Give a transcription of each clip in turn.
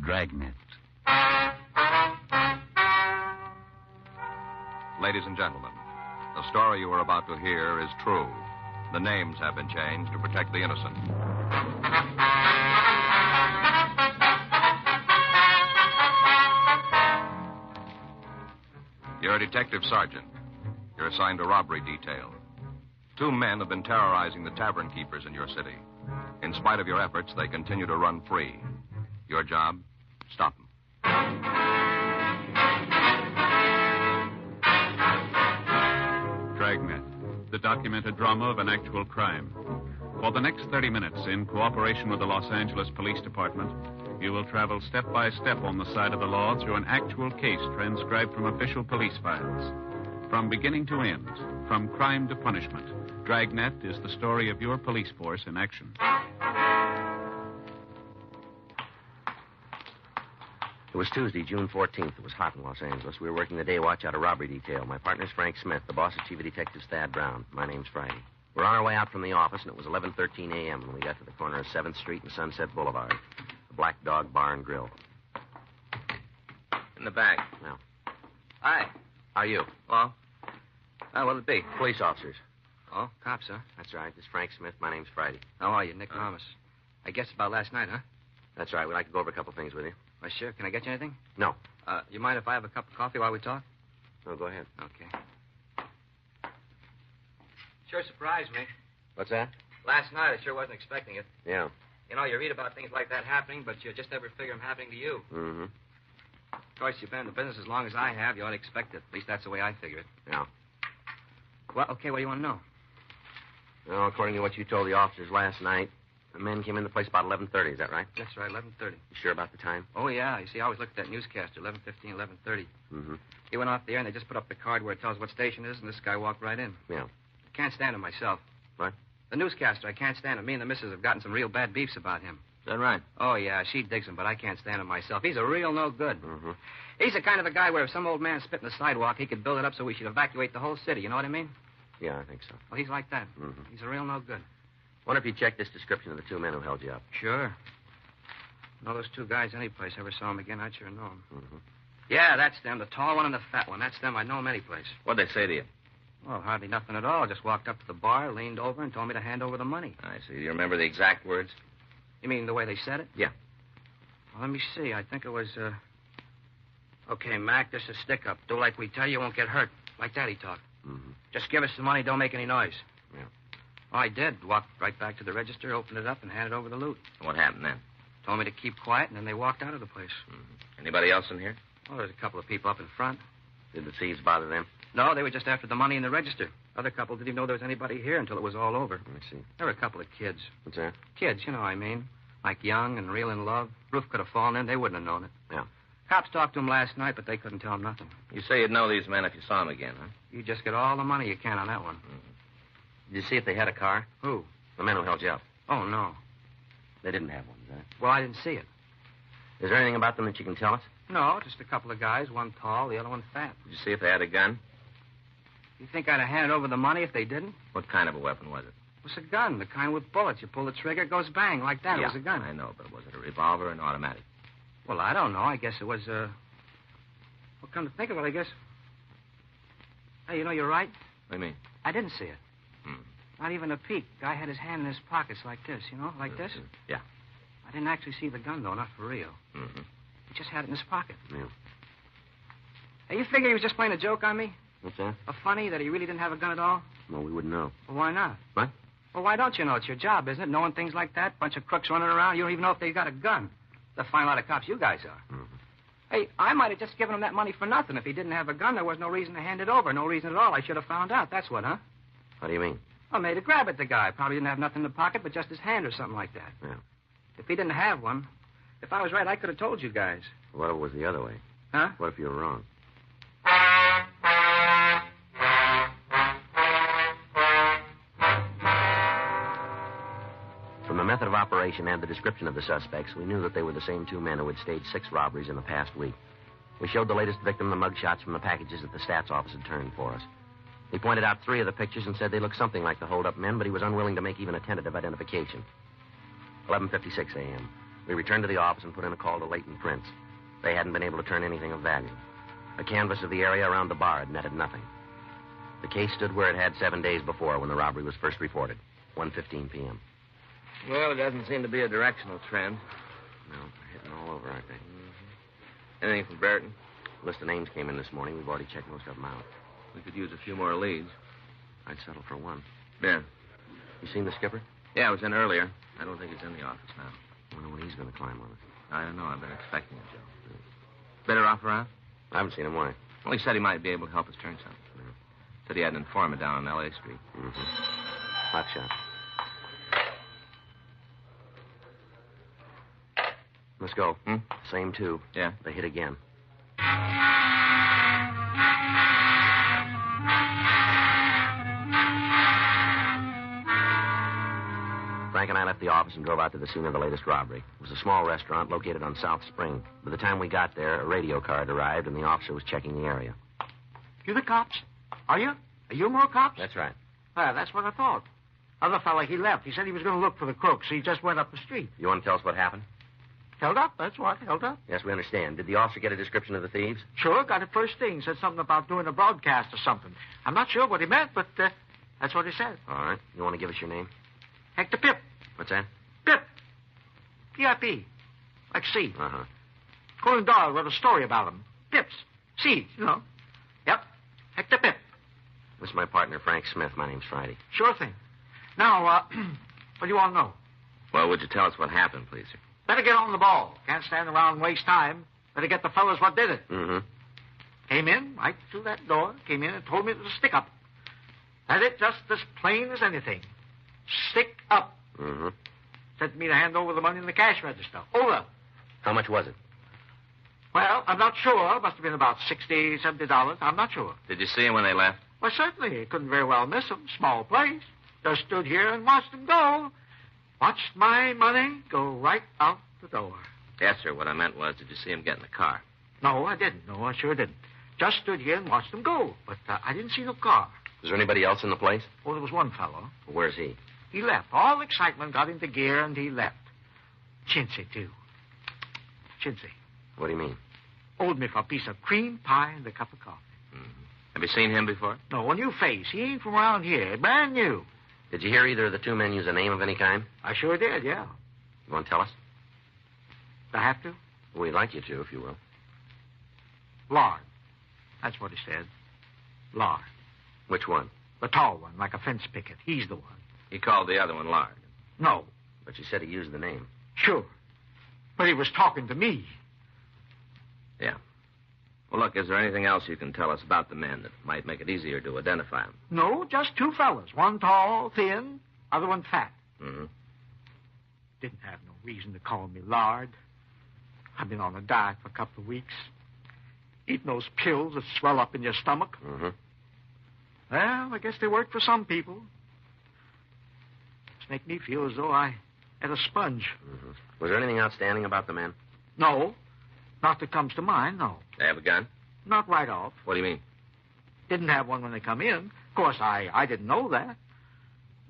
Dragnet. Ladies and gentlemen, the story you are about to hear is true. The names have been changed to protect the innocent. You're a detective sergeant. You're assigned to robbery detail. 2 men have been terrorizing the tavern keepers in your city. In spite of your efforts, they continue to run free. Your job? Stop them. Dragnet, the documented drama of an actual crime. For the next 30 minutes, in cooperation with the Los Angeles Police Department, you will travel step by step on the side of the law through an actual case transcribed from official police files. From beginning to end, from crime to punishment, Dragnet is the story of your police force in action. It was Tuesday, June 14th. It was hot in Los Angeles. We were working the day watch out of robbery detail. My partner's Frank Smith. The boss is Chief of Detectives Thad Brown. My name's Friday. We're on our way out from the office, and it was 11:13 a.m. when we got to the corner of 7th Street and Sunset Boulevard. The Black Dog Bar and Grill. In the back. Now. Hi. How are you? Well, what'll it be? Police officers. Oh, cops, huh? That's right. This is Frank Smith. My name's Friday. How are you, Nick Thomas? I guess about last night, huh? That's right. We'd like to go over a couple things with you. Well, sure. Can I get you anything? No. You mind if I have a cup of coffee while we talk? No, go ahead. Okay. Sure surprised me. What's that? Last night, I sure wasn't expecting it. Yeah. You know, you read about things like that happening, but you just never figure them happening to you. Mm-hmm. Of course, you've been in the business as long as I have. You ought to expect it. At least that's the way I figure it. Yeah. Well, okay, what do you want to know? Well, according to what you told the officers last night, the men came in the place about 11:30. Is that right? That's right, 11:30. You sure about the time? Oh, yeah. You see, I always look at that newscaster, 11:15, 11:30. Mm-hmm. He went off the air, and they just put up the card where it tells what station it is, and this guy walked right in. Yeah. I can't stand him myself. What? The newscaster, I can't stand him. Me and the missus have gotten some real bad beefs about him. Is that right? Oh, yeah, she digs him, but I can't stand him myself. He's a real no good. Mm-hmm. He's the kind of a guy where if some old man spit in the sidewalk, he could build it up so we should evacuate the whole city. You know what I mean? Yeah, I think so. Well, he's like that. Mm-hmm. He's a real no good. Wonder if you checked this description of the 2 men who held you up. Sure. Know those 2 guys any place. Ever saw them again, I'd sure know them. Mm-hmm. Yeah, that's them. The tall one and the fat one. That's them. I'd know them any place. What'd they say to you? Well, hardly nothing at all. Just walked up to the bar, leaned over, and told me to hand over the money. I see. Do you remember the exact words? You mean the way they said it? Yeah. Well, let me see. I think it was, Okay, Mac, this is stick up. Do like we tell you, won't get hurt. Like that he talked. Mm-hmm. Just give us the money, don't make any noise. Yeah. Well, I did. Walked right back to the register, opened it up, and handed over the loot. What happened then? Told me to keep quiet, and then they walked out of the place. Mm-hmm. Anybody else in here? Oh, there's a couple of people up in front. Did the thieves bother them? No, they were just after the money in the register. Other couple didn't even know there was anybody here until it was all over. Let me see. There were a couple of kids. What's that? Kids, you know what I mean. Like young and real in love. Roof could have fallen in. They wouldn't have known it. Yeah. Cops talked to them last night, but they couldn't tell them nothing. You say you'd know these men if you saw them again, huh? You just get all the money you can on that one. Did you see if they had a car? Who? The men who held you up. Oh, no. They didn't have one, is that? Well, I didn't see it. Is there anything about them that you can tell us? No, just a couple of guys, one tall, the other one fat. Did you see if they had a gun? You think I'd have handed over the money if they didn't? What kind of a weapon was it? It was a gun, the kind with bullets. You pull the trigger, it goes bang, like that. Yeah, It was a gun. I know, but was it a revolver or an automatic? Well, I don't know. I guess it was, Well, come to think of it, I guess... Hey, you know, you're right. What do you mean? I didn't see it. Hmm. Not even a peek. Guy had his hand in his pockets like this, you know, like this. Yeah. I didn't actually see the gun, though, not for real. Mm-hmm. He just had it in his pocket. Yeah. Hey, you figure he was just playing a joke on me? What's that? A funny that he really didn't have a gun at all? Well, we wouldn't know. Well, why not? What? Well, why don't you know? It's your job, isn't it? Knowing things like that? Bunch of crooks running around. You don't even know if they got a gun. The fine lot of cops you guys are. Mm-hmm. Hey, I might have just given him that money for nothing. If he didn't have a gun, there was no reason to hand it over. No reason at all. I should have found out. That's what, huh? What do you mean? Well, made a grab at the guy. Probably didn't have nothing in the pocket but just his hand or something like that. Yeah. If he didn't have one, if I was right, I could have told you guys. What if it was the other way? Huh? What if you were wrong? From the method of operation and the description of the suspects, we knew that they were the same 2 men who had staged 6 robberies in the past week. We showed the latest victim the mugshots from the packages that the stats office had turned for us. He pointed out 3 of the pictures and said they looked something like the hold-up men, but he was unwilling to make even a tentative identification. 11:56 a.m. We returned to the office and put in a call to Leighton Prince. They hadn't been able to turn anything of value. A canvass of the area around the bar had netted nothing. The case stood where it had 7 days before when the robbery was first reported, 1:15 p.m. Well, it doesn't seem to be a directional trend. No, they're hitting all over, aren't they? Mm-hmm. Anything from Brereton? A list of names came in this morning. We've already checked most of them out. We could use a few more leads. I'd settle for one. Yeah. You seen the skipper? Yeah, I was in earlier. I don't think he's in the office now. I wonder when he's going to climb on us. I don't know. I've been expecting it, Joe. Better offer out? I haven't seen him. Why? Well, he said he might be able to help us turn something. Yeah. Said he had an informant down on L.A. Street. Mm-hmm. Hot shot. Let's go. Hmm? Same two. Yeah. They hit again. Frank and I left the office and drove out to the scene of the latest robbery. It was a small restaurant located on South Spring. By the time we got there, a radio car had arrived, and the officer was checking the area. You the cops? Are you? Are you more cops? That's right. Well, that's what I thought. Other fella, he left. He said he was going to look for the crooks. He just went up the street. You want to tell us what happened? Held up, that's what. Held up. Yes, we understand. Did the officer get a description of the thieves? Sure, got it first thing. Said something about doing a broadcast or something. I'm not sure what he meant, but that's what he said. All right. You want to give us your name? Hector Pip. What's that? Pip. P-I-P. Like C. Uh-huh. Conan Doyle wrote a story about him. Pips. Seeds, you know. Yep. Hector Pip. This is my partner, Frank Smith. My name's Friday. Sure thing. Now, what do you want to know? Well, would you tell us what happened, please, sir? Better get on the ball. Can't stand around and waste time. Better get the fellas what did it. Mm-hmm. Came in right through that door. Came in and told me it was a stick-up. That's it, just as plain as anything. Stick up. Mm-hmm. Sent me to hand over the money in the cash register. Over. How much was it? Well, I'm not sure. Must have been about $60, $70. I'm not sure. Did you see him when they left? Well, certainly. You couldn't very well miss them. Small place. Just stood here and watched them go. Watched my money go right out the door. Yes, sir. What I meant was, did you see him get in the car? No, I didn't. No, I sure didn't. Just stood here and watched them go. But I didn't see no car. Was there anybody else in the place? Oh, there was one fellow. Where's he? He left. All excitement got into gear, and he left. Chintzy, too. Chintzy. What do you mean? Owed me for a piece of cream pie and a cup of coffee. Mm-hmm. Have you seen him before? No, a new face. He ain't from around here. Brand new. Did you hear either of the two men use a name of any kind? I sure did, yeah. You want to tell us? Do I have to? We'd like you to, if you will. Lard. That's what he said. Lard. Which one? The tall one, like a fence picket. He's the one. He called the other one Lard. No. But you said he used the name. Sure. But he was talking to me. Yeah. Well, look, is there anything else you can tell us about the men that might make it easier to identify them? No, just two fellas. One tall, thin, other one fat. Mm-hmm. Didn't have no reason to call me Lard. I've been on a diet for a couple of weeks. Eating those pills that swell up in your stomach. Mm-hmm. Well, I guess they work for some people. Just make me feel as though I had a sponge. Mm-hmm. Was there anything outstanding about the men? No. Not that comes to mind, no. They have a gun? Not right off. What do you mean? Didn't have one when they come in. Of course, I didn't know that.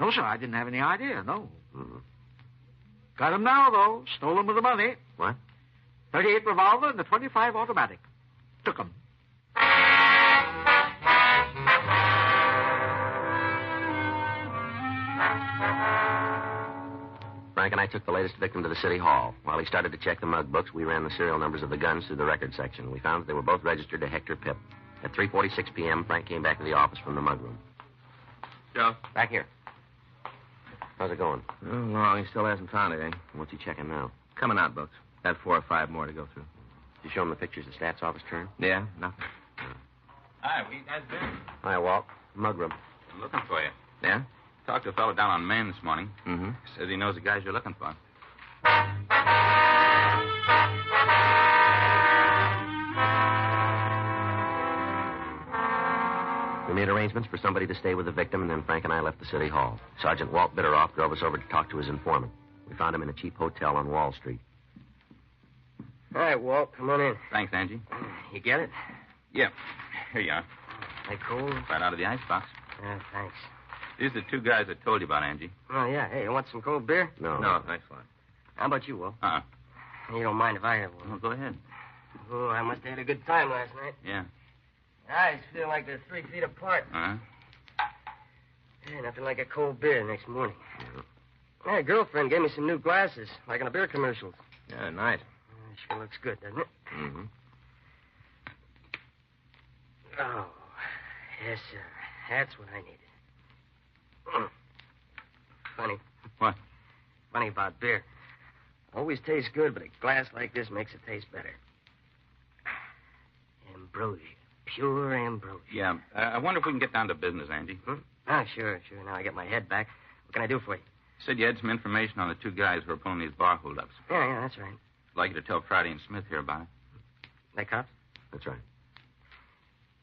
No, sir, I didn't have any idea, no. Mm-hmm. Got him now, though. Stole him with the money. What? 38 revolver and the 25 automatic. Took him. Frank and I took the latest victim to the city hall. While he started to check the mug books, we ran the serial numbers of the guns through the record section. We found that they were both registered to Hector Pip. At 3:46 p.m., Frank came back to the office from the mug room. Joe? Back here. How's it going? Oh, long. He still hasn't found anything. What's he checking now? Coming out books. Got 4 or 5 more to go through. Did you show him the pictures the stats office turned? Yeah, nothing. Hi, where you guys been? Hi, Walt. Mug room. I'm looking for you. Yeah? Talked to a fellow down on Main this morning. Mm-hmm. Says he knows the guys you're looking for. We made arrangements for somebody to stay with the victim, and then Frank and I left the city hall. Sergeant Walt Bitteroff drove us over to talk to his informant. We found him in a cheap hotel on Wall Street. All right, Walt, come on in. Thanks, Angie. You get it? Yeah. Here you are. They cool? Right out of the icebox. Yeah, thanks. These are the 2 guys I told you about, Angie. Oh, yeah. Hey, you want some cold beer? No. No, thanks a lot. How about you, Walt? Uh-uh. You don't mind if I have one? Oh, go ahead. Oh, I must have had a good time last night. Yeah. Eyes feel like they're 3 feet apart. Uh-huh. Yeah, nothing like a cold beer next morning. My girlfriend gave me some new glasses, like in the beer commercials. Yeah, nice. Sure looks good, doesn't it? Mm-hmm. Oh, yes, sir. That's what I needed. Funny. What? Funny about beer. Always tastes good, but a glass like this makes it taste better. Ambrosia. Pure ambrosia. Yeah. I wonder if we can get down to business, Angie. Oh, sure. Now I get my head back. What can I do for you? Said you had some information on the 2 guys who are pulling these bar holdups. Yeah, that's right. I'd like you to tell Friday and Smith here about it. They cops? That's right.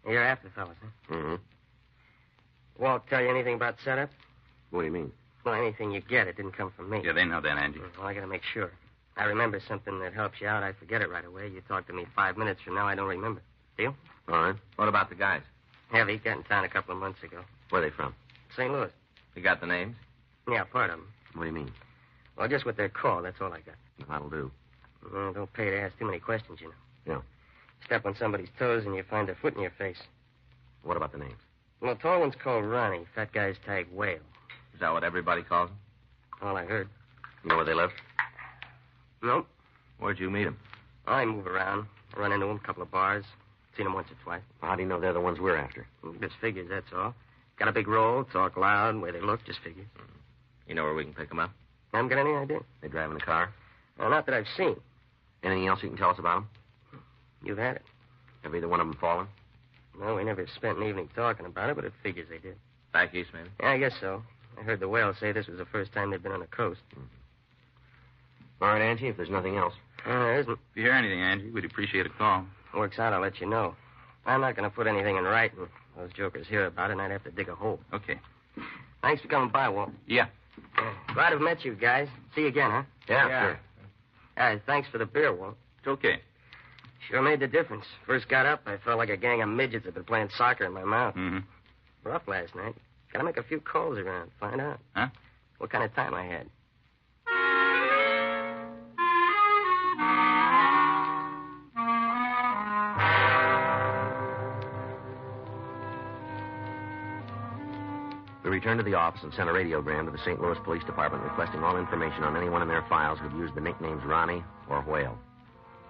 You're after the fellas, huh? Mm-hmm. Won't tell you anything about setup? What do you mean? Well, anything you get, it didn't come from me. Yeah, they know that, Angie. Well, I gotta make sure. I remember something that helps you out. I forget it right away. You talk to me 5 minutes from now, I don't remember. Deal? All right. What about the guys? Heavy, got in town a couple of months ago. Where are they from? St. Louis. You got the names? Yeah, part of them. What do you mean? Well, just what they're called, that's all I got. That'll do. Don't pay to ask too many questions, you know. Yeah. Step on somebody's toes and you find their foot in your face. What about the names? Well, tall one's called Ronnie. Fat guy's tagged Whale. Is that what everybody calls them? All I heard. You know where they live? Nope. Where'd you meet them? I move around. I run into them, a couple of bars. Seen them once or twice. How do you know they're the ones we're after? Just figures, that's all. Got a big roll, talk loud, way they look, just figures. You know where we can pick them up? Haven't got any idea. They driving a car? Well, not that I've seen. Anything else you can tell us about them? You've had it. Have either one of them fallen? Well, we never spent an evening talking about it, but it figures they did. Back east, maybe? Yeah, I guess so. I heard the Whale say this was the first time they'd been on the coast. All right, Angie, if there's nothing else. There isn't. If you hear anything, Angie, we'd appreciate a call. Works out, I'll let you know. I'm not going to put anything in writing. Those jokers hear about it, and I'd have to dig a hole. Okay. Thanks for coming by, Walt. Yeah. Glad to have met you guys. See you again, huh? Yeah. Sure. Thanks for the beer, Walt. It's okay. Sure made the difference. First got up, I felt like a gang of midgets had been playing soccer in my mouth. Mm-hmm. Rough last night. Gotta make a few calls around, find out. Huh? What kind of time I had. We returned to the office and sent a radiogram to the St. Louis Police Department requesting all information on anyone in their files who'd used the nicknames Ronnie or Whale.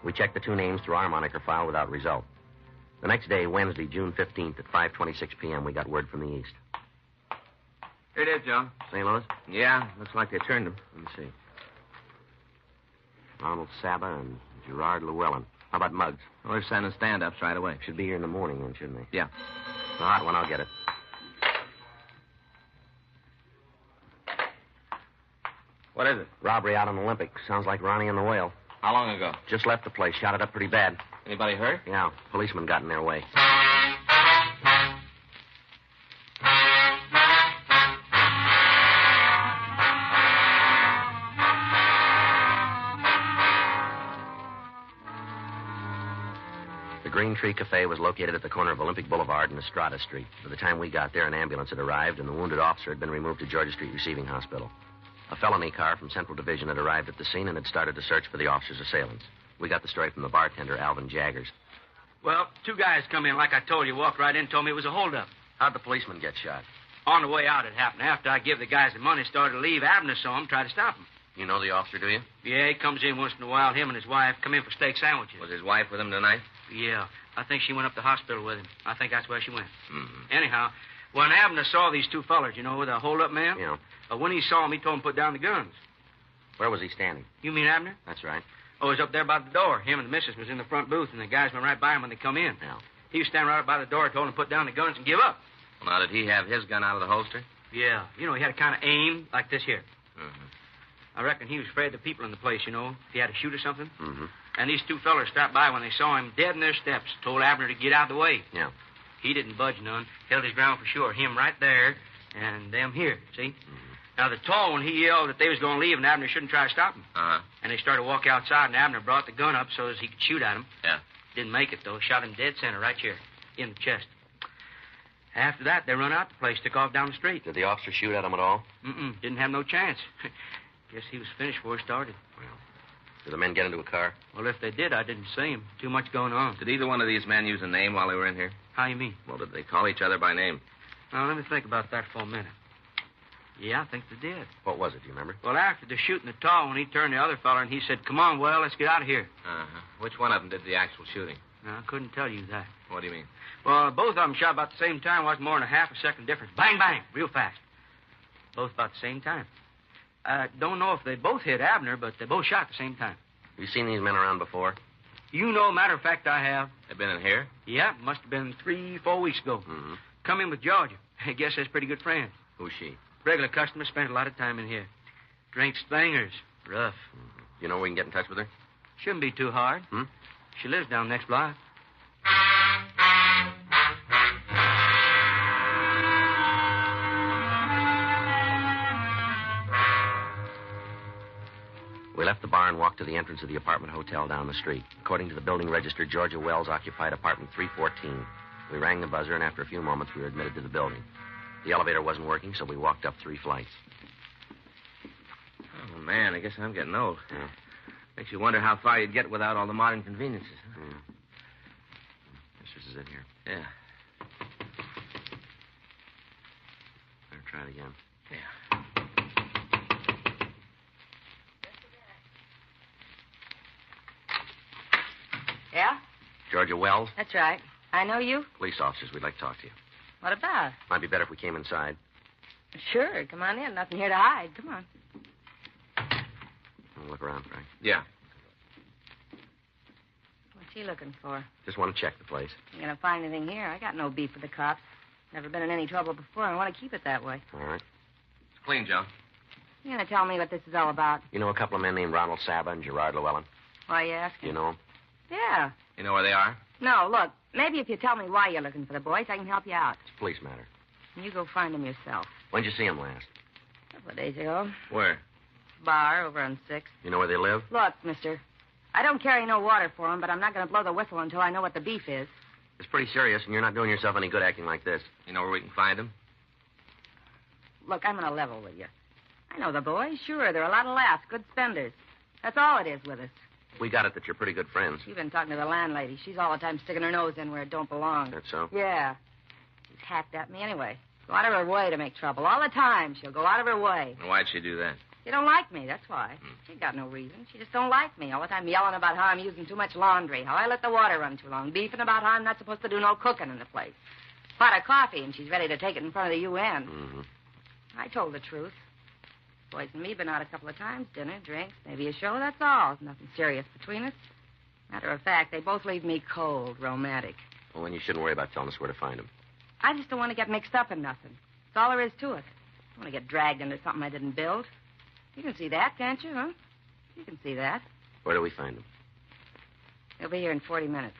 We checked the 2 names through our moniker file without result. The next day, Wednesday, June 15th at 5:26 p.m., we got word from the east. Here it is, Joe. St. Louis? Yeah, looks like they turned him. Let me see. Ronald Saba and Gerard Llewellyn. How about Muggs? We're sending stand-ups right away. Should be here in the morning, then, shouldn't they? Yeah. The hot one, I'll get it. What is it? Robbery out on Olympic. Sounds like Ronnie and the Whale. How long ago? Just left the place. Shot it up pretty bad. Anybody hurt? Yeah, policeman got in their way. The Green Tree Cafe was located at the corner of Olympic Boulevard and Estrada Street. By the time we got there, an ambulance had arrived, and the wounded officer had been removed to Georgia Street Receiving Hospital. A felony car from Central Division had arrived at the scene and had started to search for the officer's assailants. We got the story from the bartender, Alvin Jaggers. Well, 2 guys come in, like I told you, walked right in, told me it was a holdup. How'd the policeman get shot? On the way out, it happened. After I give the guys the money, started to leave, Abner saw him, tried to stop him. You know the officer, do you? Yeah, he comes in once in a while. Him and his wife come in for steak sandwiches. Was his wife with him tonight? Yeah, I think she went up to the hospital with him. I think that's where she went. Mm-hmm. Anyhow, when Abner saw these 2 fellers, you know, the hold-up man, Yeah. When he saw him, he told him to put down the guns. Where was he standing? You mean Abner? That's right. Oh, he was up there by the door. Him and the missus was in the front booth, and the guys went right by him when they come in. Yeah. He was standing right up by the door, told him to put down the guns and give up. Well, now, did he have his gun out of the holster? Yeah. You know, he had a kind of aim like this here. Mm-hmm. I reckon he was afraid of the people in the place, you know, if he had to shoot or something. Mm-hmm. And these 2 fellers stopped by when they saw him dead in their steps, told Abner to get out of the way. Yeah. He didn't budge none, held his ground for sure. Him right there, and them here, see? Mm-hmm. Now, the tall one, he yelled that they was going to leave and Abner shouldn't try to stop him. Uh-huh. And they started to walk outside, and Abner brought the gun up so as he could shoot at him. Yeah. Didn't make it, though. Shot him dead center right here, in the chest. After that, they run out the place, took off down the street. Did the officer shoot at him at all? Didn't have no chance. Guess he was finished before he started. Did the men get into a car? Well, if they did, I didn't see him. Too much going on. Did either one of these men use a name while they were in here? How you mean? Well, did they call each other by name? Now, let me think about that for a minute. Yeah, I think they did. What was it, do you remember? Well, after the shooting the tall one, he turned to the other fella and he said, "Come on, well, let's get out of here." Uh-huh. Which one of them did the actual shooting? Now, I couldn't tell you that. What do you mean? Well, both of them shot about the same time. Wasn't more than a half a second difference. Bang, bang, real fast. Both about the same time. I don't know if they both hit Abner, but they both shot at the same time. Have you seen these men around before? You know, matter of fact, I have. They've been in here? Yeah, must have been 3-4 weeks ago. Mm-hmm. Come in with Georgia. I guess that's pretty good friends. Who's she? Regular customer, spent a lot of time in here. Drinks thingers. Rough. Mm-hmm. You know where we can get in touch with her? Shouldn't be too hard. Hmm? She lives down next block. We left the bar and walked to the entrance of the apartment hotel down the street. According to the building register, Georgia Wells occupied apartment 314. We rang the buzzer, and after a few moments, we were admitted to the building. The elevator wasn't working, so we walked up 3 flights. Oh, man, I guess I'm getting old. Yeah. Makes you wonder how far you'd get without all the modern conveniences. Huh? Yeah. This is it here. Yeah. Better try it again. Yeah. Yeah? Georgia Wells, That's right. I know you. police officers. We'd like to talk to you. What about? Might be better if we came inside. Sure, come on in. Nothing here to hide. Come on. We'll look around, Frank. Yeah. What's he looking for? Just want to check the place. You gonna find anything here? I got no beef with the cops. Never been in any trouble before. I want to keep it that way. All right. It's clean, Joe. You gonna tell me what this is all about? You know a couple of men named Ronald Saba and Gerard Llewellyn? Why you asking? You know them? Yeah. You know where they are? No, look. Maybe if you tell me why you're looking for the boys, I can help you out. It's a police matter. And you go find them yourself. When'd you see them last? A couple of days ago. Where? Bar over on 6th. You know where they live? Look, mister. I don't carry no water for 'em, but I'm not going to blow the whistle until I know what the beef is. It's pretty serious, and you're not doing yourself any good acting like this. You know where we can find them? Look, I'm on a level with you. I know the boys. Sure, they're a lot of laughs, good spenders. That's all it is with us. We got it that you're pretty good friends. You've been talking to the landlady. She's all the time sticking her nose in where it don't belong. That's so? Yeah. She's hacked at me anyway. Go out of her way to make trouble. All the time, she'll go out of her way. And why'd she do that? She don't like me, that's why. She got no reason. She just don't like me. All the time yelling about how I'm using too much laundry, how I let the water run too long, beefing about how I'm not supposed to do no cooking in the place. Pot of coffee, and she's ready to take it in front of the UN. Mm-hmm. I told the truth. Boys and me been out a couple of times, dinner, drinks, maybe a show, that's all. Nothing serious between us. Matter of fact, they both leave me cold, romantic. Well, then you shouldn't worry about telling us where to find them. I just don't want to get mixed up in nothing. That's all there is to it. I don't want to get dragged into something I didn't build. You can see that, can't you, huh? You can see that. Where do we find them? They'll be here in 40 minutes.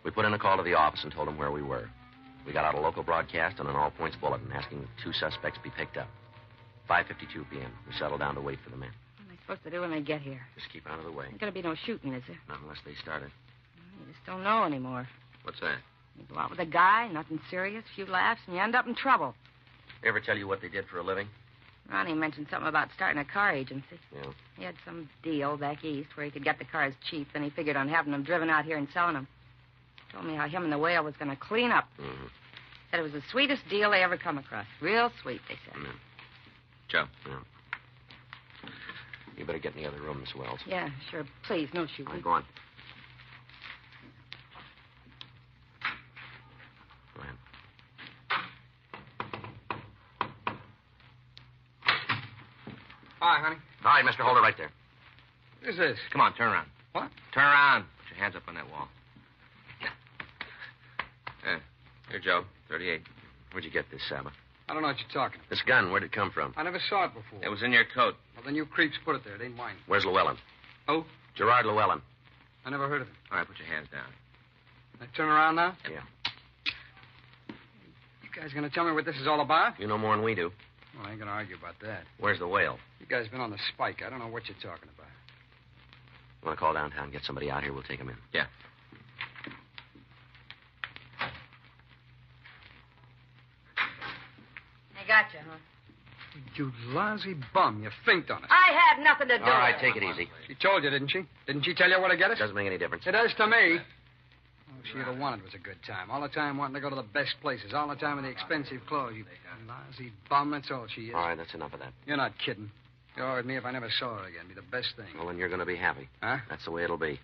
We put in a call to the office and told them where we were. We got out a local broadcast and an all-points bulletin asking that 2 suspects be picked up. 5:52 p.m. We settled down to wait for the men. What am I supposed to do when they get here? Just keep out of the way. Ain't going to be no shooting, is there? Not unless they started. You just don't know anymore. What's that? You go out with a guy, nothing serious, few laughs, and you end up in trouble. They ever tell you what they did for a living? Ronnie mentioned something about starting a car agency. Yeah. He had some deal back east where he could get the cars cheap, then he figured on having them driven out here and selling them. Told me how him and the whale was going to clean up. Mm-hmm. Said it was the sweetest deal they ever come across. Real sweet, they said. Yeah. Joe. Yeah. You better get in the other room, Miss Wells. Yeah, sure. Please, no All shooting. right, go on. Go ahead. Hi, honey. All right, Mr. Holder, right there. Who's this? Come on, turn around. What? Turn around. Put your hands up on that wall. Yeah. Here, Joe. 38. Where'd you get this, Saba? I don't know what you're talking about. This gun, where'd it come from? I never saw it before. It was in your coat. Well, then you creeps put it there. It ain't mine. Where's Llewellyn? Oh? Gerard Llewellyn. I never heard of him. All right, put your hands down. I turn around now? Yeah. You guys gonna tell me what this is all about? You know more than we do. Well, I ain't gonna argue about that. Where's the whale? You guys been on the spike. I don't know what you're talking about. You want to call downtown, get somebody out here, we'll take him in. Yeah. you, huh? You lousy bum. You finked on it. I had nothing to do All right, with it. take it easy. She told you, didn't she? Didn't she tell you where to get us? Doesn't make any difference. It does to me. All she'd have wanted was a good time. All the time wanting to go to the best places. All the time with the expensive clothes. You lousy bum. That's all she is. All right, that's enough of that. You're not kidding. You're with me if I never saw her again. Be the best thing. Well, then you're going to be happy. Huh? That's the way it'll be.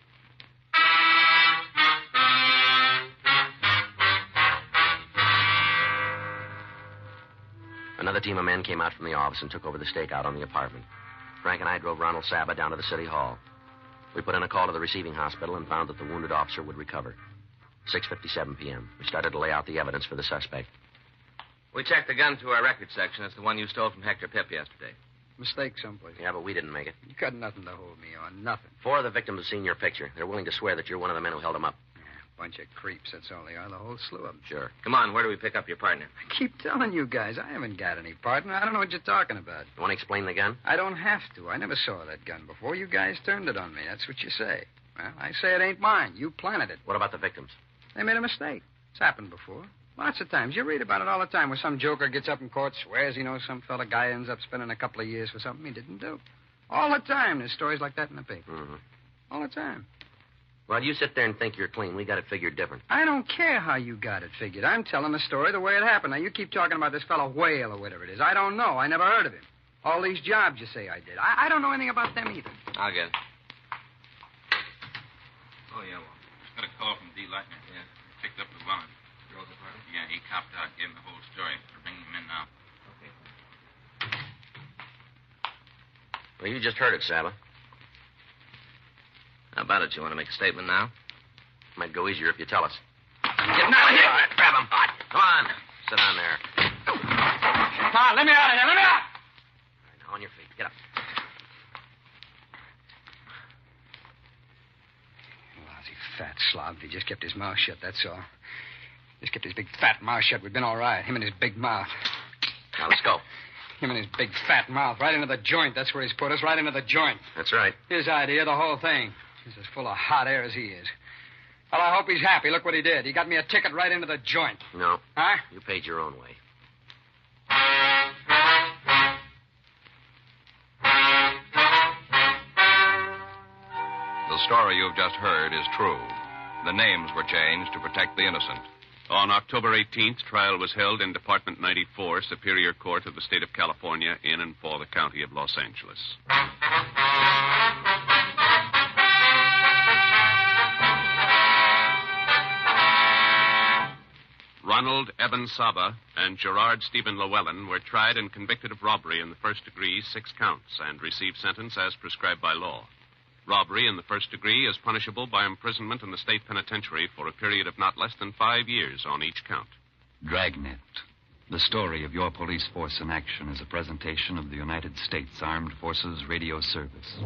Another team of men came out from the office and took over the stakeout on the apartment. Frank and I drove Ronald Saba down to the city hall. We put in a call to the receiving hospital and found that the wounded officer would recover. 6:57 p.m. We started to lay out the evidence for the suspect. We checked the gun through our record section. It's the one you stole from Hector Pip yesterday. Mistake someplace. Yeah, but we didn't make it. You got nothing to hold me on. Nothing. 4 of the victims have seen your picture. They're willing to swear that you're one of the men who held him up. Bunch of creeps, that's all they are. The whole slew of them. Sure. Come on, where do we pick up your partner? I keep telling you guys, I haven't got any partner. I don't know what you're talking about. You want to explain the gun? I don't have to. I never saw that gun before. You guys turned it on me. That's what you say. Well, I say it ain't mine. You planted it. What about the victims? They made a mistake. It's happened before. Lots of times. You read about it all the time where some joker gets up in court, swears he knows some fella, guy ends up spending a couple of years for something he didn't do. All the time. There's stories like that in the paper. Mm-hmm. All the time. Well, you sit there and think you're clean. We got it figured different. I don't care how you got it figured. I'm telling the story the way it happened. Now, you keep talking about this fellow Whale or whatever it is. I don't know. I never heard of him. All these jobs you say I did. I don't know anything about them either. I'll get it. Oh, yeah, well, just got a call from Dragnet. Yeah. Picked up the warrant. Yeah, he copped out, gave him the whole story. We're bringing him in now. Okay. Well, you just heard it, Saba. How about it? You want to make a statement now? Might go easier if you tell us. Get out of here! All right, grab him. Come on. Sit down there. Come on, let me out of here. Let me out! All right, now on your feet. Get up. Lousy fat slob. If he just kept his mouth shut, that's all. Just kept his big fat mouth shut. We'd been all right. Him and his big mouth. Now, let's go. Him and his big fat mouth. Right into the joint. That's where he's put us. Right into the joint. That's right. His idea, the whole thing. He's as full of hot air as he is. Well, I hope he's happy. Look what he did. He got me a ticket right into the joint. No. Huh? You paid your own way. The story you've just heard is true. The names were changed to protect the innocent. On October 18th, trial was held in Department 94, Superior Court of the State of California, in and for the County of Los Angeles. Ronald Evan Saba and Gerard Stephen Llewellyn were tried and convicted of robbery in the first degree, 6 counts, and received sentence as prescribed by law. Robbery in the first degree is punishable by imprisonment in the state penitentiary for a period of not less than 5 years on each count. Dragnet. The story of your police force in action is a presentation of the United States Armed Forces Radio Service.